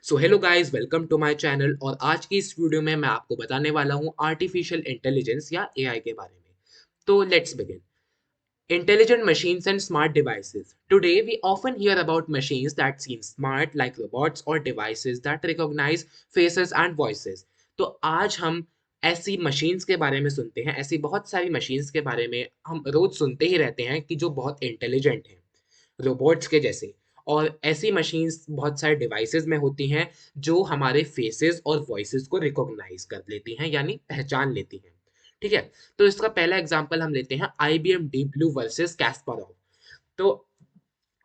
So hello guys, welcome to my channel. और आज की इस वीडियो में मैं आपको बताने वाला हूँ आर्टिफिशियल इंटेलिजेंस या एआई के बारे में। तो let's begin. Intelligent machines and smart devices. Today, we often hear about machines that seem smart, like robots or devices that recognize faces and voices. तो आज हम ऐसी मशीन्स के बारे में सुनते हैं, ऐसी बहुत सारी मशीन्स के बारे में हम रोज सुनते ही रहते हैं कि जो बहुत इंटेलिजेंट हैं, रोबोट्स के जैसे। और ऐसी मशीन्स बहुत सारे डिवाइसेस में होती हैं जो हमारे फेसेस और वॉइसेस को रिकॉग्नाइज कर लेती हैं, यानी पहचान लेती हैं। ठीक है। तो इसका पहला एग्जांपल हम लेते हैं IBM डीप ब्लू वर्सेस कैस्पारोव। तो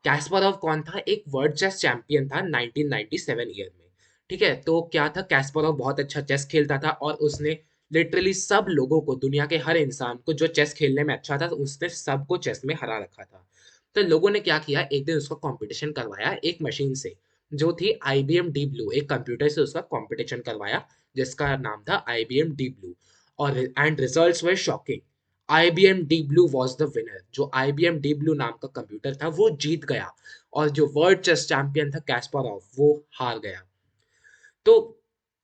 कैस्पारोव कौन था? एक वर्ल्ड चेस चैंपियन था 1997 ईयर में। ठीक है। तो क्या था, कैस्पारोव बहुत अच्छा चेस खेलता था और उसने लिटरली सब लोगों को, दुनिया के हर इंसान को जो चेस खेलने में अच्छा था, तो उसने सबको चेस में हरा रखा था। तो लोगों ने क्या किया, एक दिन उसका कंपटीशन करवाया एक मशीन से जो थी IBM डीप ब्लू। एक कंप्यूटर से उसका कंपटीशन करवाया जिसका नाम था IBM डीप ब्लू। और and results were shocking. IBM deep blue was the winner. जो IBM डीप ब्लू नाम का कंप्यूटर था वो जीत गया, और जो वर्ल्ड चेस चैंपियन था कैस्पारोव वो हार गया। तो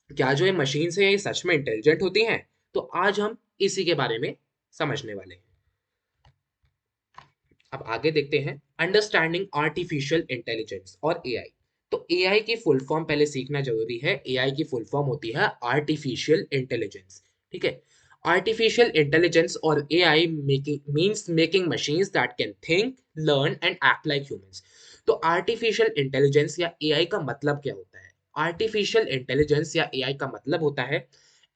क्या जो ये मशीन है ये सच में इंटेलिजेंट होती हैं? तो आज हम इसी के बारे में समझने वाले हैं। अब आगे देखते हैं, अंडरस्टैंडिंग आर्टिफिशियल इंटेलिजेंस और एआई। तो एआई की फुल फॉर्म पहले सीखना जरूरी है। एआई की फुल फॉर्म होती है आर्टिफिशियल इंटेलिजेंस। ठीक है। आर्टिफिशियल इंटेलिजेंस और AI making means making machines that can think, learn and act like humans. तो आर्टिफिशियल इंटेलिजेंस या एआई का मतलब क्या होता है? आर्टिफिशियल इंटेलिजेंस या एआई का मतलब होता है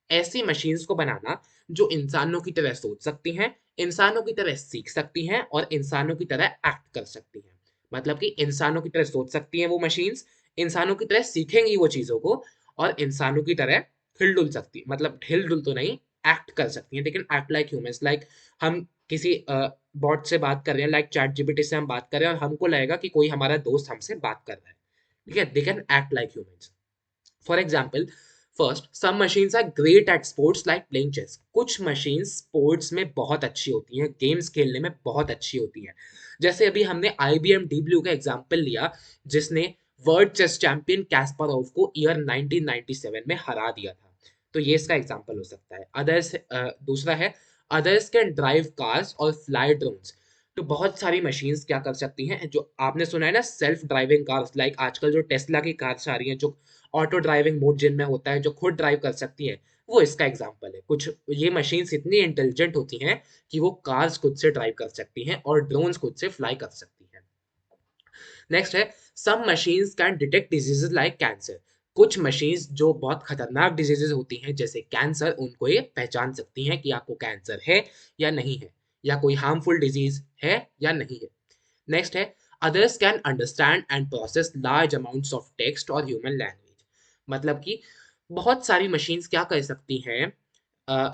ऐसी मशीन्स को बनाना जो इंसानों की तरह सोच सकती हैं, इंसानों की तरह सीख सकती हैं और इंसानों की तरह एक्ट कर सकती हैं। मतलब कि इंसानों की तरह सोच सकती हैं वो मशीन्स, इंसानों की तरह सीखेंगी वो चीज़ों को, और इंसानों की तरह हिल-डुल सकती, मतलब हिल-डुल तो नहीं, एक्ट कर सकती हैं, लेकिन एक्ट लाइक ह्यूमन्स। लाइक हम किसी बॉट से बात कर रहे हैं, लाइक चैट जीपीटी से हम बात कर रहे हैं और हमको लगेगा कि कोई हमारा दोस्त हमसे बात कर रहा है। ठीक है? They can act like humans. For example, first, some machines are great at sports like playing chess. कुछ मशीन्स स्पोर्ट्स में बहुत अच्छी होती हैं, गेम्स खेलने में बहुत अच्छी होती हैं। जैसे अभी हमने IBM डीप ब्लू का एग्जाम्पल लिया, जिसने वर्ल्ड चेस चैंपियन कैस्पारोव को ईयर 1997 में हरा दिया था। तो ये इसका एग्जाम्पल हो सकता है। अदर्स, दूसरा है, अदर्स कैन ड्राइव कार्स और फ्लाई ड्रोन्स। तो बहुत सारी मशीन्स क्या कर सकती हैं, जो आपने सुना है ना, सेल्फ ड्राइविंग कार्स। लाइक आजकल जो टेस्ला की कार्स आ रही हैं, जो ऑटो ड्राइविंग मोड जिनमें होता है, जो खुद ड्राइव कर सकती हैं, वो इसका एग्जांपल है। कुछ ये मशीन्स इतनी इंटेलिजेंट होती हैं कि वो कार्स खुद से ड्राइव कर सकती हैं और ड्रोन्स खुद से फ्लाई कर सकती हैं। नेक्स्ट है, some machines can detect diseases like cancer. कुछ मशीन्स जो बहुत खतरनाक डिजीजेस होती हैं जैसे कैंसर, उनको ये पहचान सकती हैं कि आपको कैंसर है या नहीं है, या कोई हार्मफुल डिजीज है या नहीं है। नेक्स्ट है, others can understand and process large amounts of text और ह्यूमन लैंग्वेज। मतलब कि बहुत सारी मशीन्स क्या कर सकती हैं,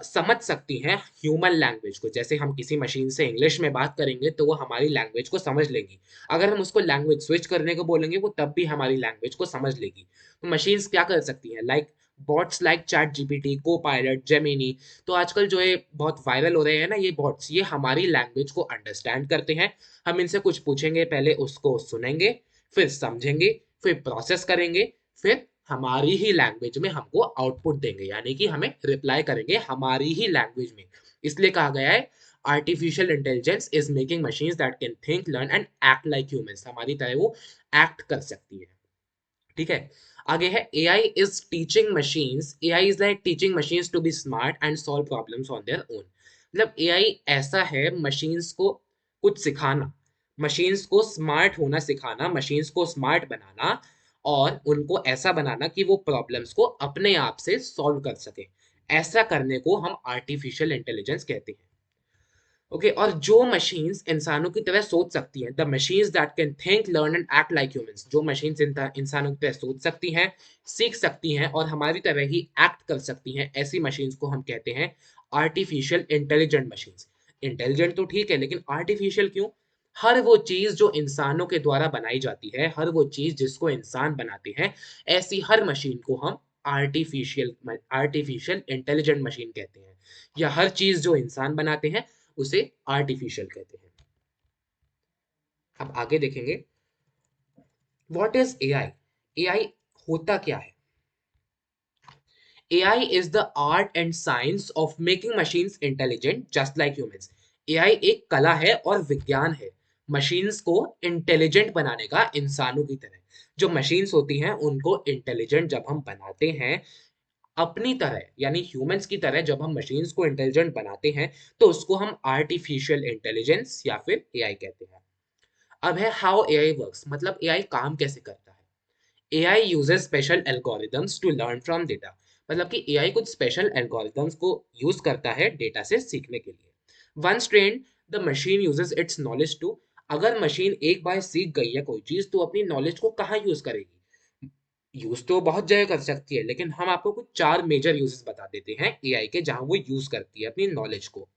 समझ सकती हैं ह्यूमन लैंग्वेज को। जैसे हम किसी मशीन से इंग्लिश में बात करेंगे तो वो हमारी लैंग्वेज को समझ लेगी। अगर हम उसको लैंग्वेज स्विच करने को बोलेंगे वो तब भी हमारी लैंग्वेज को समझ लेगी। तो मशीन्स क्या कर सकती हैं, like bots like ChatGPT, को पायलट, जेमिनी। तो आजकल जो ये बहुत वायरल हो रहे हैं ना ये बॉट्स, ये हमारी लैंग्वेज को अंडरस्टैंड करते हैं। हम इनसे कुछ पूछेंगे, पहले उसको सुनेंगे, फिर समझेंगे, फिर प्रोसेस करेंगे, फिर हमारी ही लैंग्वेज में हमको आउटपुट देंगे, यानी कि हमें रिप्लाई करेंगे हमारी ही लैंग्वेज में। इसलिए कहा गया है artificial intelligence is making machines that can think, learn and act like humans. हमारी तरह वो एक्ट कर सकती है। ठीक है। आगे है, AI is like teaching machines to be smart and solve problems on their own. मतलब एआई ऐसा है मशीन्स को कुछ सिखाना, मशीन्स को स्मार्ट होना सिखाना, मशीन्स को स्मार्ट बनाना, और उनको ऐसा बनाना कि वो प्रॉब्लम्स को अपने आप से सॉल्व कर सके। ऐसा करने को हम आर्टिफिशियल इंटेलिजेंस कहते हैं। ओके। और जो मशीन्स इंसानों की तरह सोच सकती हैं, the machines that can think, learn and act like humans. जो मशीन्स इंसानों की तरह सोच सकती हैं, सीख सकती हैं और हमारी तरह ही एक्ट कर सकती हैं, ऐसी मशीन्स को हम कहते हैं आर्टिफिशियल इंटेलिजेंट मशीन्स। इंटेलिजेंट तो ठीक है, लेकिन आर्टिफिशियल क्यों? हर वो चीज जो इंसानों के द्वारा बनाई जाती है, हर वो चीज जिसको इंसान बनाते हैं, ऐसी हर मशीन को हम आर्टिफिशियल इंटेलिजेंट मशीन कहते हैं। या हर चीज जो इंसान बनाते हैं उसे आर्टिफिशियल कहते हैं। अब आगे देखेंगे, व्हाट इज एआई। एआई होता क्या है? AI is the art and science of making machines intelligent just like humans. AI एक कला है और विज्ञान है मशीन्स को इंटेलिजेंट बनाने का इंसानों की तरह। जो मशीन्स होती हैं उनको इंटेलिजेंट जब हम बनाते हैं अपनी तरह यानी ह्यूमंस की तरह, जब हम मशीन्स को इंटेलिजेंट बनाते हैं तो उसको हम आर्टिफिशियल इंटेलिजेंस या फिर एआई कहते हैं। अब है हाउ एआई वर्क्स, मतलब एआई काम कैसे करता है। AI uses special algorithms to learn from data, मतलब कि एआई कुछ स्पेशल एल्गोरिदम्स को यूज करता है डेटा से सीखने के लिए। Once trained the machine uses its knowledge to, अगर मशीन एक बार सीख गई है कोई चीज तो अपनी नॉलेज को कहाँ यूज करेगी? यूज तो बहुत जगह कर सकती है, लेकिन हम आपको कुछ 4 मेजर यूजेस बता देते हैं एआई के जहां वो यूज करती है अपनी नॉलेज को,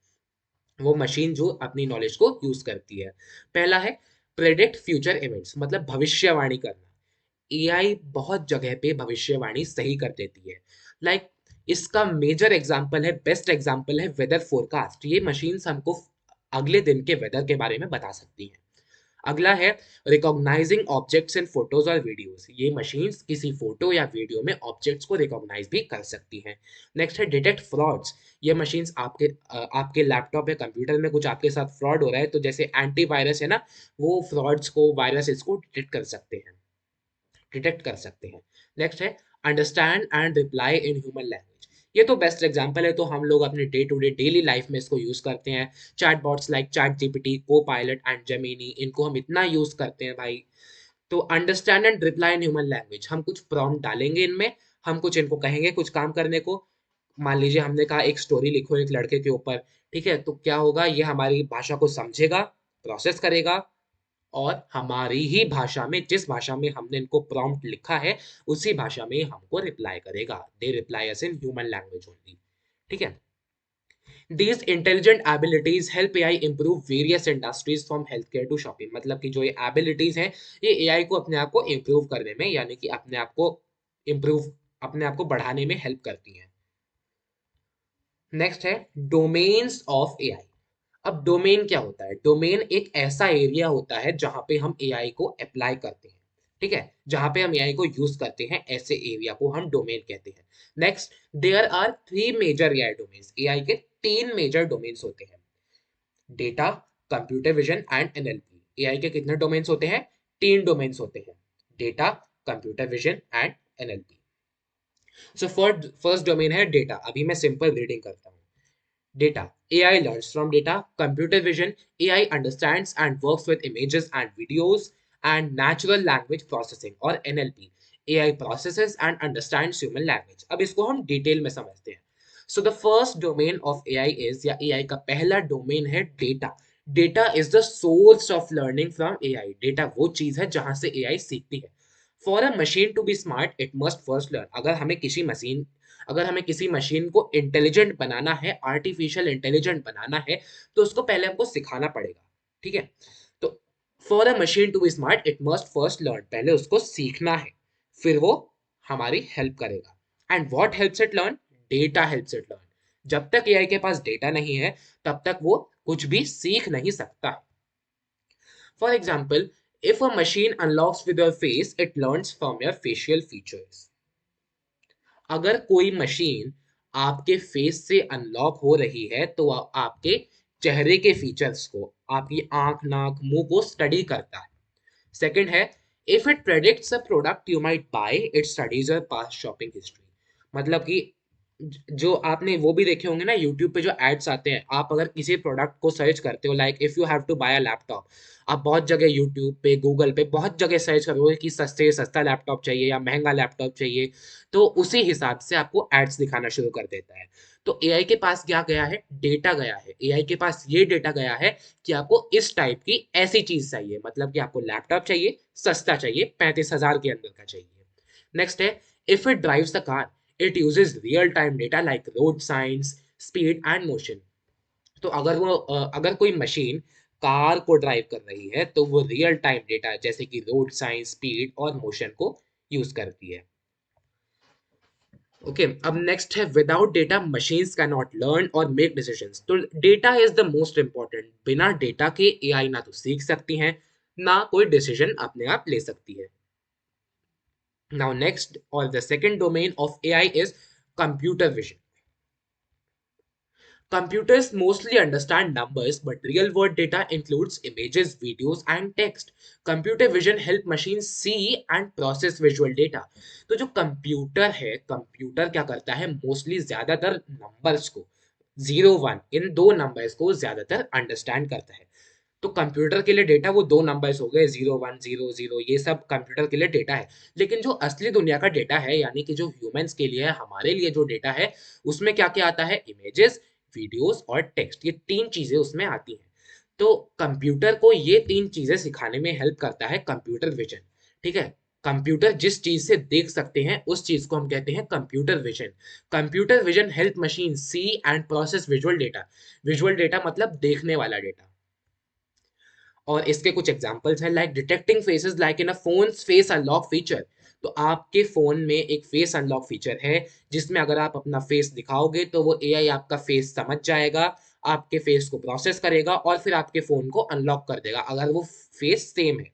वो मशीन जो अपनी नॉलेज को यूज करती है। पहला है प्रेडिक्ट फ्यूचर इवेंट्स, मतलब भविष्यवाणी करना। एआई बहुत जगह पे भविष्यवाणी सही कर देती है। लाइक इसका मेजर एग्जांपल है, बेस्ट एग्जांपल है वेदर फोरकास्ट। ये मशीन्स हमको अगले दिन के वेदर के बारे में बता सकती हैं। अगला है रिकॉग्नाइजिंग ऑब्जेक्ट्स इन फोटोज और वीडियोस, ये मशीन्स किसी फोटो या वीडियो में ऑब्जेक्ट्स को रिकॉग्नाइज भी कर सकती हैं। नेक्स्ट है डिटेक्ट फ्रॉड्स, ये मशीन्स आपके लैपटॉप या कंप्यूटर में कुछ आपके साथ फ्रॉड हो रहा है तो जैसे एंटीवायरस है ना, वो फ्रॉड्स को वायरसेस को डिटेक्ट कर सकते हैं। नेक्स्ट है understand and reply in human language, ये तो बेस्ट एग्जांपल है, तो हम लोग अपने day to day daily life में इसको यूज करते हैं। Chatbots like ChatGPT, Copilot and Gemini, इनको हम इतना यूज करते हैं भाई। तो understand and reply in human language, हम कुछ प्रॉम्प्ट डालेंगे इनमें, हम कुछ इनको कहेंगे कुछ काम करने को। मान लीजिए हमने कहा एक स्टोरी लिखो एक लड़के के ऊपर, ठीक है, तो क्या होगा, ये हमारी भाषा को समझेगा, प्रोसेस करेगा और हमारी ही भाषा में, जिस भाषा में हमने इनको प्रॉम्प्ट लिखा है उसी भाषा में हमको रिप्लाई करेगा। They reply us in human language only, ठीक है। These intelligent abilities help AI improve various industries from healthcare to shopping, मतलब कि जो ये abilities हैं ये AI को अपने आप को improve करने में यानी कि improve अपने आप को बढ़ाने में हेल्प करती हैं। नेक्स्ट है डोमेन्स ऑफ एआई। अब डोमेन क्या होता है? डोमेन एक ऐसा एरिया होता है जहां पे हम एआई को अप्लाई करते हैं, ठीक है, जहां पे हम एआई को यूज करते हैं, ऐसे एरिया को हम डोमेन कहते हैं। Next, there are 3 major AI domains, AI के 3 मेजर डोमेन्स होते हैं, data, computer vision and NLP. AI के कितने डोमेन्स होते हैं? 3 डोमेन्स होते हैं, data, computer vision and NLP. So first domain है डेटा, अभी मैं सिंपल रीडिंग करता हूँ। Data. AI learns from data. Computer vision. AI understands and works with images and videos. And natural language processing or NLP. AI processes and understands human language. अब इसको हम detail में समझते हैं। So the first domain of AI is, या AI का पहला domain है data. Data is the source of learning from AI. Data वो चीज है जहां से एआई सीखती है। For a machine to be smart it must first learn, अगर हमें किसी मशीन को इंटेलिजेंट बनाना है, आर्टिफिशियल इंटेलिजेंट बनाना है, तो उसको पहले हमको सिखाना पड़ेगा, ठीक है। तो for a machine to be smart it must first learn, पहले उसको सीखना है, फिर वो हमारी हेल्प करेगा। And what helps it learn? Data helps it learn. जब तक एआई के पास डेटा नहीं है तब तक वो कुछ भी सीख नहीं सकता। For example, if a machine unlocks with your face, it learns from your facial features. अगर कोई मशीन आपके फेस से अनलॉक हो रही है तो आपके चेहरे के फीचर्स को, आपकी आंख, नाक, मुंह को स्टडी करता है। सेकंड है if it predicts a product you might buy, it studies your past shopping history, मतलब कि जो आपने वो भी देखे होंगे ना यूट्यूब पे जो एड्स आते हैं, आप अगर किसी प्रोडक्ट को सर्च करते हो, like if you have to buy a laptop, आप बहुत जगह यूट्यूब पे, गूगल पे बहुत जगह सर्च करोगे कि सस्ते से सस्ता लैपटॉप चाहिए या महंगा लैपटॉप चाहिए, तो उसी हिसाब से आपको एड्स दिखाना शुरू कर देता है। तो एआई के पास क्या गया है? डेटा गया है। एआई के पास ये डेटा गया है कि आपको इस टाइप की ऐसी चीज चाहिए, मतलब कि आपको लैपटॉप चाहिए, सस्ता चाहिए, 35,000 के अंदर का चाहिए। नेक्स्ट है if it drives the car, it uses real time data like road science, speed and motion. तो अगर कोई मशीन कार को ड्राइव कर रही है तो वो रियल टाइम डेटा जैसे कि रोड साइंस, स्पीड और मोशन को यूज करती है। ओके, अब नेक्स्ट है without data machines can not learn और मेक डिसीजंस। तो data is the most important, बिना डेटा के एआई ना तो सीख सकती हैं ना कोई डिसीजन अपने आप ले सकती है। Now next, or the second domain of AI is computer vision. Computers mostly understand numbers, but real world data includes images, videos, and text. Computer vision help machines see and process visual data. तो जो computer है, computer क्या करता है, mostly ज्यादातर numbers को, 0 1, इन दो numbers को ज्यादातर अंडरस्टैंड करता है। तो कंप्यूटर के लिए डेटा वो दो नंबर्स हो गए, 0 1 0 0, ये सब कंप्यूटर के लिए डेटा है। लेकिन जो असली दुनिया का डेटा है, यानी कि जो ह्यूमंस के लिए, हमारे लिए जो डेटा है, उसमें क्या क्या आता है, इमेजेस, वीडियोस और टेक्स्ट, ये तीन चीजें उसमें आती हैं। तो कंप्यूटर को ये तीन चीजें सिखाने में हेल्प करता है कंप्यूटर विजन। ठीक है, कंप्यूटर जिस चीज से देख सकते हैं उस चीज को हम कहते हैं computer vision. Computer vision help machine see and process visual data. Visual data मतलब देखने वाला डेटा। और इसके कुछ एग्जांपल्स हैं, like detecting faces like in a phones face unlock feature. तो आपके फोन में एक फेस अनलॉक फीचर है, जिसमें अगर आप अपना फेस दिखाओगे तो वो एआई आपका फेस समझ जाएगा, आपके फेस को प्रोसेस करेगा और फिर आपके फोन को अनलॉक कर देगा अगर वो फेस सेम है।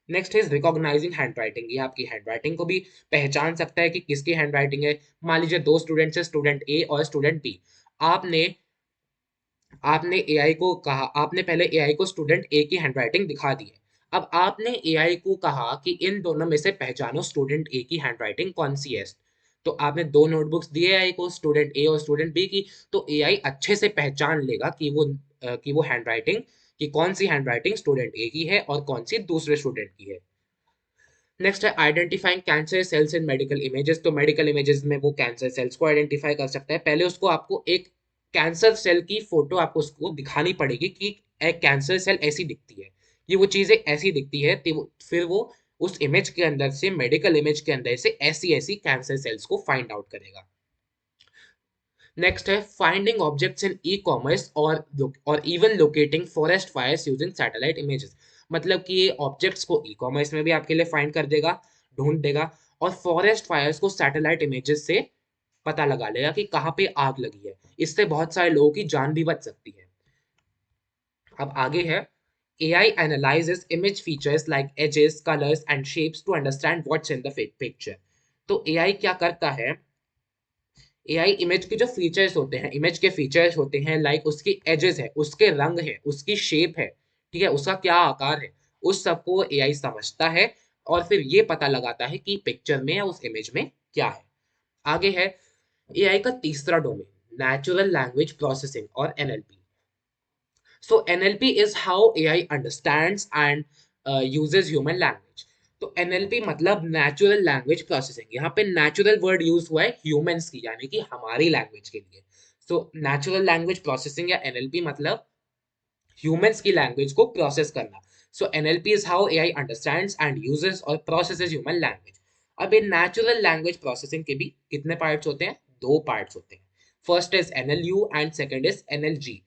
Next is recognising handwriting. ये आपकी हैंडराइटिंग को भी पहचान सकता है कि किसकी हैंडराइटिंग है। मान लीजिए दो स्टूडेंट्स है, स्टूडेंट ए और स्टूडेंट बी। आपने आपने एआई को कहा, आपने पहले एआई को स्टूडेंट ए की हैंडराइटिंग दिखा दी है। अब आपने एआई को कहा कि इन दोनों में से पहचानो स्टूडेंट ए की हैंडराइटिंग कौन सी है। तो आपने दो नोटबुक्स दिए एआई को, स्टूडेंट ए और स्टूडेंट बी की। तो एआई अच्छे से पहचान लेगा कि वो हैंडराइटिंग, कि कौन सी हैंडराइटिंग स्टूडेंट ए की है और कौन सी दूसरे स्टूडेंट की है। नेक्स्ट है आइडेंटिफाइंग कैंसर सेल्स इन मेडिकल इमेजेस। तो मेडिकल इमेजेस में वो कैंसर सेल्स को आइडेंटिफाई कर सकता है। पहले उसको, आपको एक कैंसर सेल की फोटो आपको उसको दिखानी पड़ेगी कि एक कैंसर सेल ऐसी दिखती है, ये वो चीजें ऐसी दिखती है, फिर वो उस इमेज के अंदर से, मेडिकल इमेज के अंदर से ऐसी ऐसी कैंसर सेल्स को फाइंड आउट करेगा। नेक्स्ट है finding objects in ecommerce और even locating forest fires using satellite images. मतलब कि ये ऑब्जेक्ट्स को ई कॉमर्स में भी आपके लिए फाइंड कर देगा, ढूंढ देगा, और फॉरेस्ट फायर्स को सैटेलाइट इमेजेस से पता लगा लेगा कि कहाँ पे आग लगी है। इससे बहुत सारे लोगों की जान भी बच सकती है। अब आगे है, AI analyzes image features like edges, colors and shapes to understand what's in the picture। तो AI क्या करता है, एआई इमेज के जो फीचर्स होते हैं, इमेज के फीचर्स होते हैं, लाइक उसकी एजेस है, उसके रंग है, उसकी शेप है, ठीक है, उसका क्या आकार है, उस सबको एआई समझता है और फिर ये पता लगाता है कि पिक्चर में या उस इमेज में क्या है। आगे है एआई का तीसरा डोमेन, नेचुरल लैंग्वेज प्रोसेसिंग और NLP. So NLP is how AI understands and uses human language। तो NLP मतलब नेचुरल लैंग्वेज प्रोसेसिंग। यहाँ पे नेचुरल वर्ड यूज हुआ है ह्यूमंस की, यानी कि हमारी लैंग्वेज के लिए। सो नेचुरल लैंग्वेज प्रोसेसिंग या एनएलपी मतलब ह्यूमंस की लैंग्वेज को प्रोसेस करना। So NLP is how AI understands and uses और प्रोसेसेस ह्यूमन लैंग्वेज। अब इन नेचुरल लैंग्वेज प्रोसेसिंग के भी कितने पार्ट्स होते हैं, दो पार्ट्स होते हैं। First is NLU and second is NLG.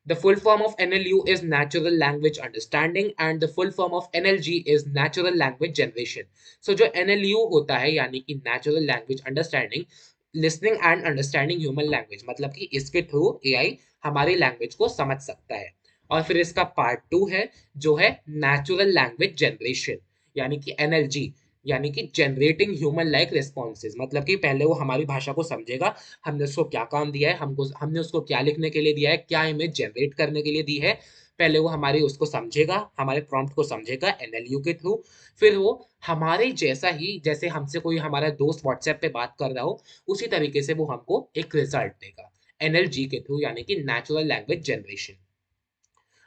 The full form of NLU is Natural Language Understanding and the full form of NLG is Natural Language Generation। So जो NLU होता है, यानी कि Natural Language Understanding, Listening and Understanding Human Language, मतलब कि इसके through AI हमारी language को समझ सकता है। और फिर इसका पार्ट टू है, जो है नेचुरल लैंग्वेज जनरेशन, यानी कि एनएलजी, यानी कि जनरेटिंग ह्यूमन लाइक रिस्पॉन्सेज। मतलब कि पहले वो हमारी भाषा को समझेगा, हमने उसको क्या काम दिया है, हमने उसको क्या लिखने के लिए दिया है, क्या इमेज जनरेट करने के लिए दी है। पहले वो हमारी उसको समझेगा, हमारे प्रॉम्प्ट को समझेगा एनएलयू के थ्रू। फिर वो हमारे जैसा ही, जैसे हमसे कोई हमारा दोस्त व्हाट्सएप पे बात कर रहा हो, उसी तरीके से वो हमको एक रिजल्ट देगा एनएलजी के थ्रू, यानी कि नेचुरल लैंग्वेज जनरेशन।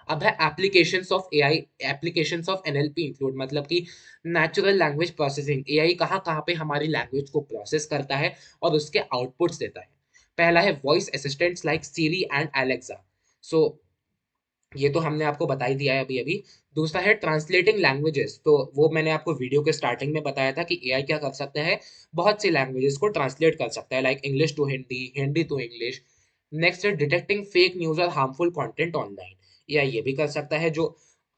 अब है applications of AI, applications of NLP include, मतलब कि नेचुरल लैंग्वेज प्रोसेसिंग, एआई कहाँ कहाँ पे हमारी लैंग्वेज को प्रोसेस करता है और उसके आउटपुट्स देता है। पहला है voice assistants like Siri and Alexa. So ये तो हमने आपको बता ही दिया है अभी अभी। दूसरा है ट्रांसलेटिंग लैंग्वेजेस। तो वो मैंने आपको वीडियो के स्टार्टिंग में बताया था कि एआई क्या कर सकता है, बहुत सी लैंग्वेजेस को ट्रांसलेट कर सकता है, like English to Hindi, Hindi to English. Next है डिटेक्टिंग फेक न्यूज और हार्मफुल कंटेंट ऑनलाइन। या ये भी कर सकता है जो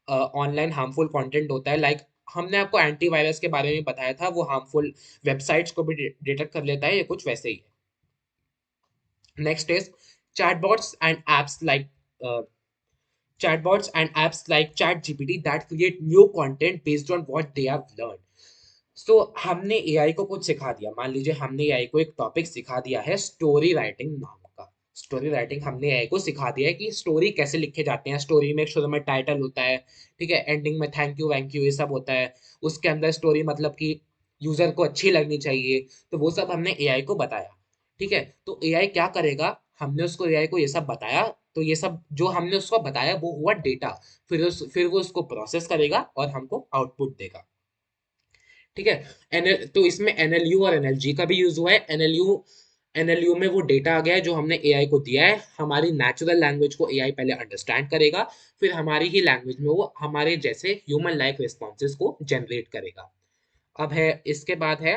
ऑनलाइन हार्मफुल कंटेंट होता है, लाइक हमने आपको एंटीवायरस के बारे में बताया था, वो हार्मफुल वेबसाइट्स को भी डिटेक्ट कर लेता है, ये कुछ वैसे ही है। Next is chatbots and apps like chatbots and apps like ChatGPT that create new content based on what they have learned। सो हमने एआई को कुछ सिखा दिया, मान लीजिए हमने एआई को एक टॉपिक सिखा दिया है स्टोरी राइटिंग नाम का। स्टोरी राइटिंग हमने एआई को सिखा दिया है कि स्टोरी कैसे लिखे जाते हैं, स्टोरी में शुरू में टाइटल होता है, ठीक है, एंडिंग में थैंक यू वैंक यू ये सब होता है, उसके अंदर स्टोरी मतलब कि यूजर को अच्छी लगनी चाहिए, तो वो सब हमने एआई को बताया, ठीक है। तो एआई क्या करेगा, हमने उसको एआई को ये सब बताया, तो ये सब जो हमने उसको बताया वो हुआ डेटा, फिर वो उसको प्रोसेस करेगा और हमको आउटपुट देगा, ठीक है। तो इसमें एनएलयू और एनएलजी का भी यूज हुआ है। एनएलयू में वो डेटा आ गया है जो हमने एआई को दिया है, हमारी नेचुरल लैंग्वेज को एआई पहले अंडरस्टैंड करेगा, फिर हमारी ही लैंग्वेज में वो हमारे जैसे ह्यूमन लाइक रिस्पॉन्सेज को जनरेट करेगा। अब है, इसके बाद है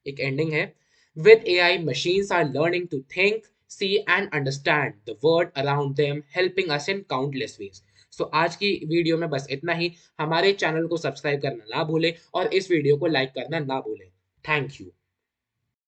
एक एंडिंग है, with AI machines are learning to think, see and understand the world around them, helping us in countless ways. So आज की वीडियो में बस इतना ही। हमारे चैनल को सब्सक्राइब करना ना भूलें और इस वीडियो को लाइक करना ना भूलें। Thank you.